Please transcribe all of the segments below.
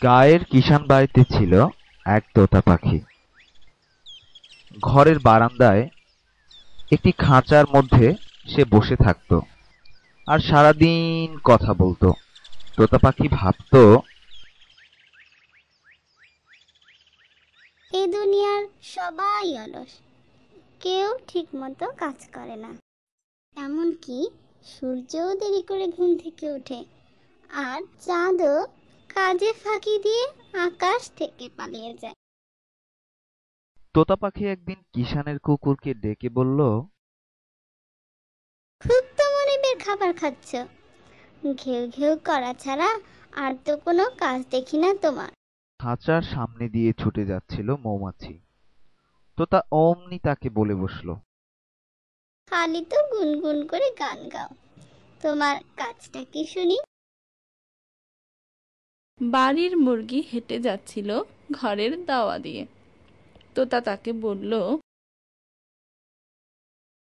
গাঁয়ের কিষান বাড়িতে ছিল এক তোতা পাখি। ঘরের বারান্দায় একটি খাঁচার মধ্যে সে বসে থাকত আর সারাদিন কথা বলতো। তোতা পাখি ভাবত, এই দুনিয়ার সবাই অলস, কেউ ঠিক মতো কাজ করে না। এমনকি সূর্যও দেরি করে ঘুম থেকে ওঠে, আর চাঁদও কাজে ফাঁকি দিয়ে আকাশ থেকে পালিয়ে যায়। তোতা পাখি একদিন কিষানের কুকুরকে ডেকে বলল, খুব তো মনিবের খাবার খাচ্ছ, ঘেউ ঘেউ করা ছাড়া আর তো কোনো কাজ দেখি না তোমার। খাঁচার সামনে দিয়ে ছুটে যাচ্ছিল মৌমাছি। তোতা অমনি তাকে বলে বসল, খালি তো গুনগুন করে গান গাও, তোমার কাজটা কি শুনি। বাড়ির মুরগি হেঁটে যাচ্ছিল ঘরের দাওয়া দিয়ে। তোতা তাকে বলল,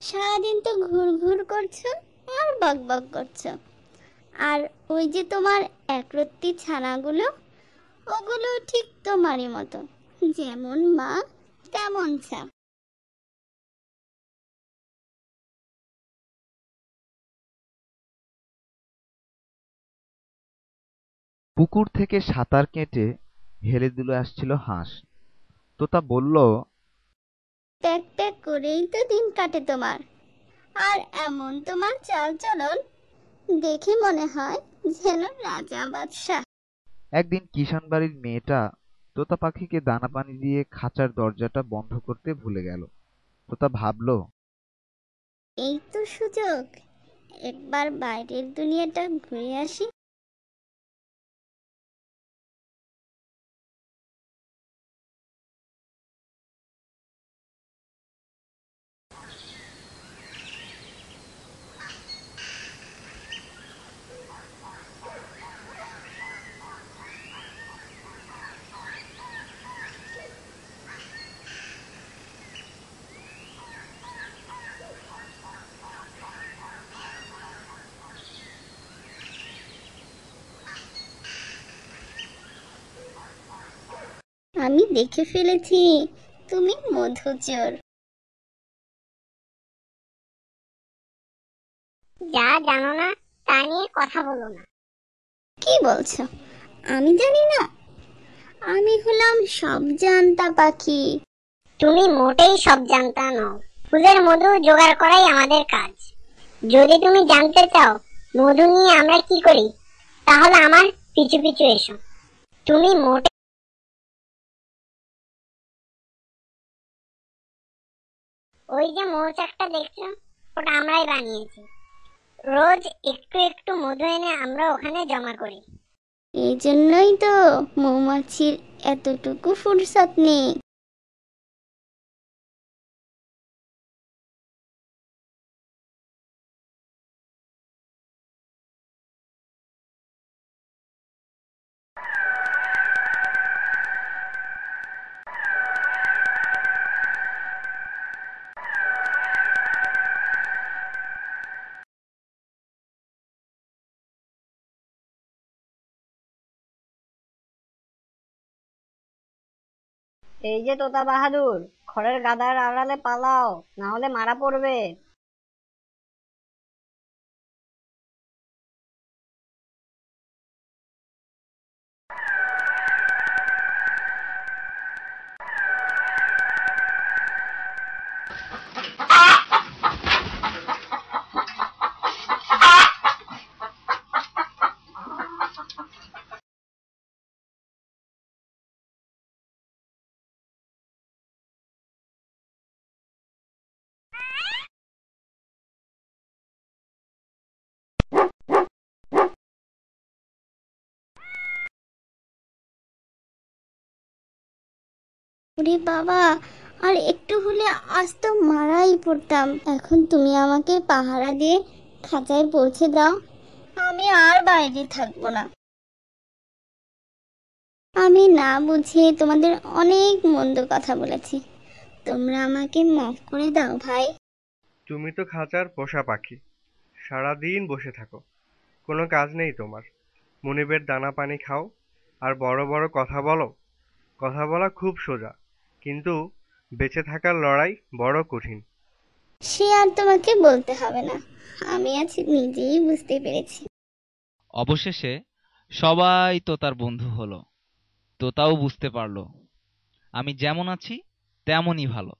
সারাদিন তো ঘুর ঘুর করছো আর বক বক করছো, আর ওই যে তোমার একরত্তি ছানাগুলো, ওগুলো ঠিক তোমারই মতো, যেমন মা তেমন ছা। পুকুর থেকে সাঁতার কেটে হেলে দুলে আসছিল হাঁস। তোতা বলল, প্যাক প্যাক করেই তো দিন কাটে তোমার, আর এমন তোমার চাল চলন, দেখে মনে হয় যেন রাজা বাদশাহ। একদিন কিষান বাড়ির মেয়েটা তোতা পাখিকে দানা পানি দিয়ে খাঁচার দরজাটা বন্ধ করতে ভুলে গেল। তোতা ভাবল, এই তো সুযোগ, একবার বাইরের দুনিয়াটা ঘুরে আসি। আমি দেখে ফেলেছি তুমি মধুচোর। যা জানো না তা নিয়ে কথা বলো না। কি বলছো? আমি জানি না? আমি হলাম সব জানতা পাখি। তুমি মোটেই সব জানতা নও। ফুলের মধু জোগাড় করাই আমাদের কাজ। যদি তুমি জানতে চাও মধু নিয়ে আমরা কি করি, তাহলে আমার পিছু পিছু এসো। তুমি মোটে ওই যে মৌচাকটা দেখছো, ওটা আমরাই বানিয়েছি। রোজ একটু একটু মধু এনে আমরা ওখানে জমা করি। এই জন্যই তো মৌমাছির এতটুকু ফুরসত নেই। এই যে তোতা বাহাদুর, খড়ের গাদার আড়ালে পালাও, না হলে মারা পড়বে। ওরে বাবা, আর একটু হলে আজ তো মারাই পড়তাম। এখন তুমি আমাকে পাহারা দিয়ে খাঁচায় পৌঁছে দাও, আমি আর বাইরে থাকবো না। আমি না বুঝে তোমাদের অনেক মন্দ কথা বলেছি, তোমরা আমাকে মাফ করে দাও ভাই। তুমি তো খাঁচার পোষা পাখি, সারাদিন বসে থাকো, কোনো কাজ নেই তোমার। মনিবের দানা পানি খাও আর বড় বড় কথা বলো? কথা বলা খুব সোজা, কিন্তু বেঁচে থাকার লড়াই বড় কঠিন। সে আর তোমাকে বলতে হবে না, আমি আজ নিজেই বুঝতে পেরেছি। অবশেষে সবাই তোতার বন্ধু হলো। তোতাও বুঝতে পারলো আমি যেমন আছি তেমনই ভালো।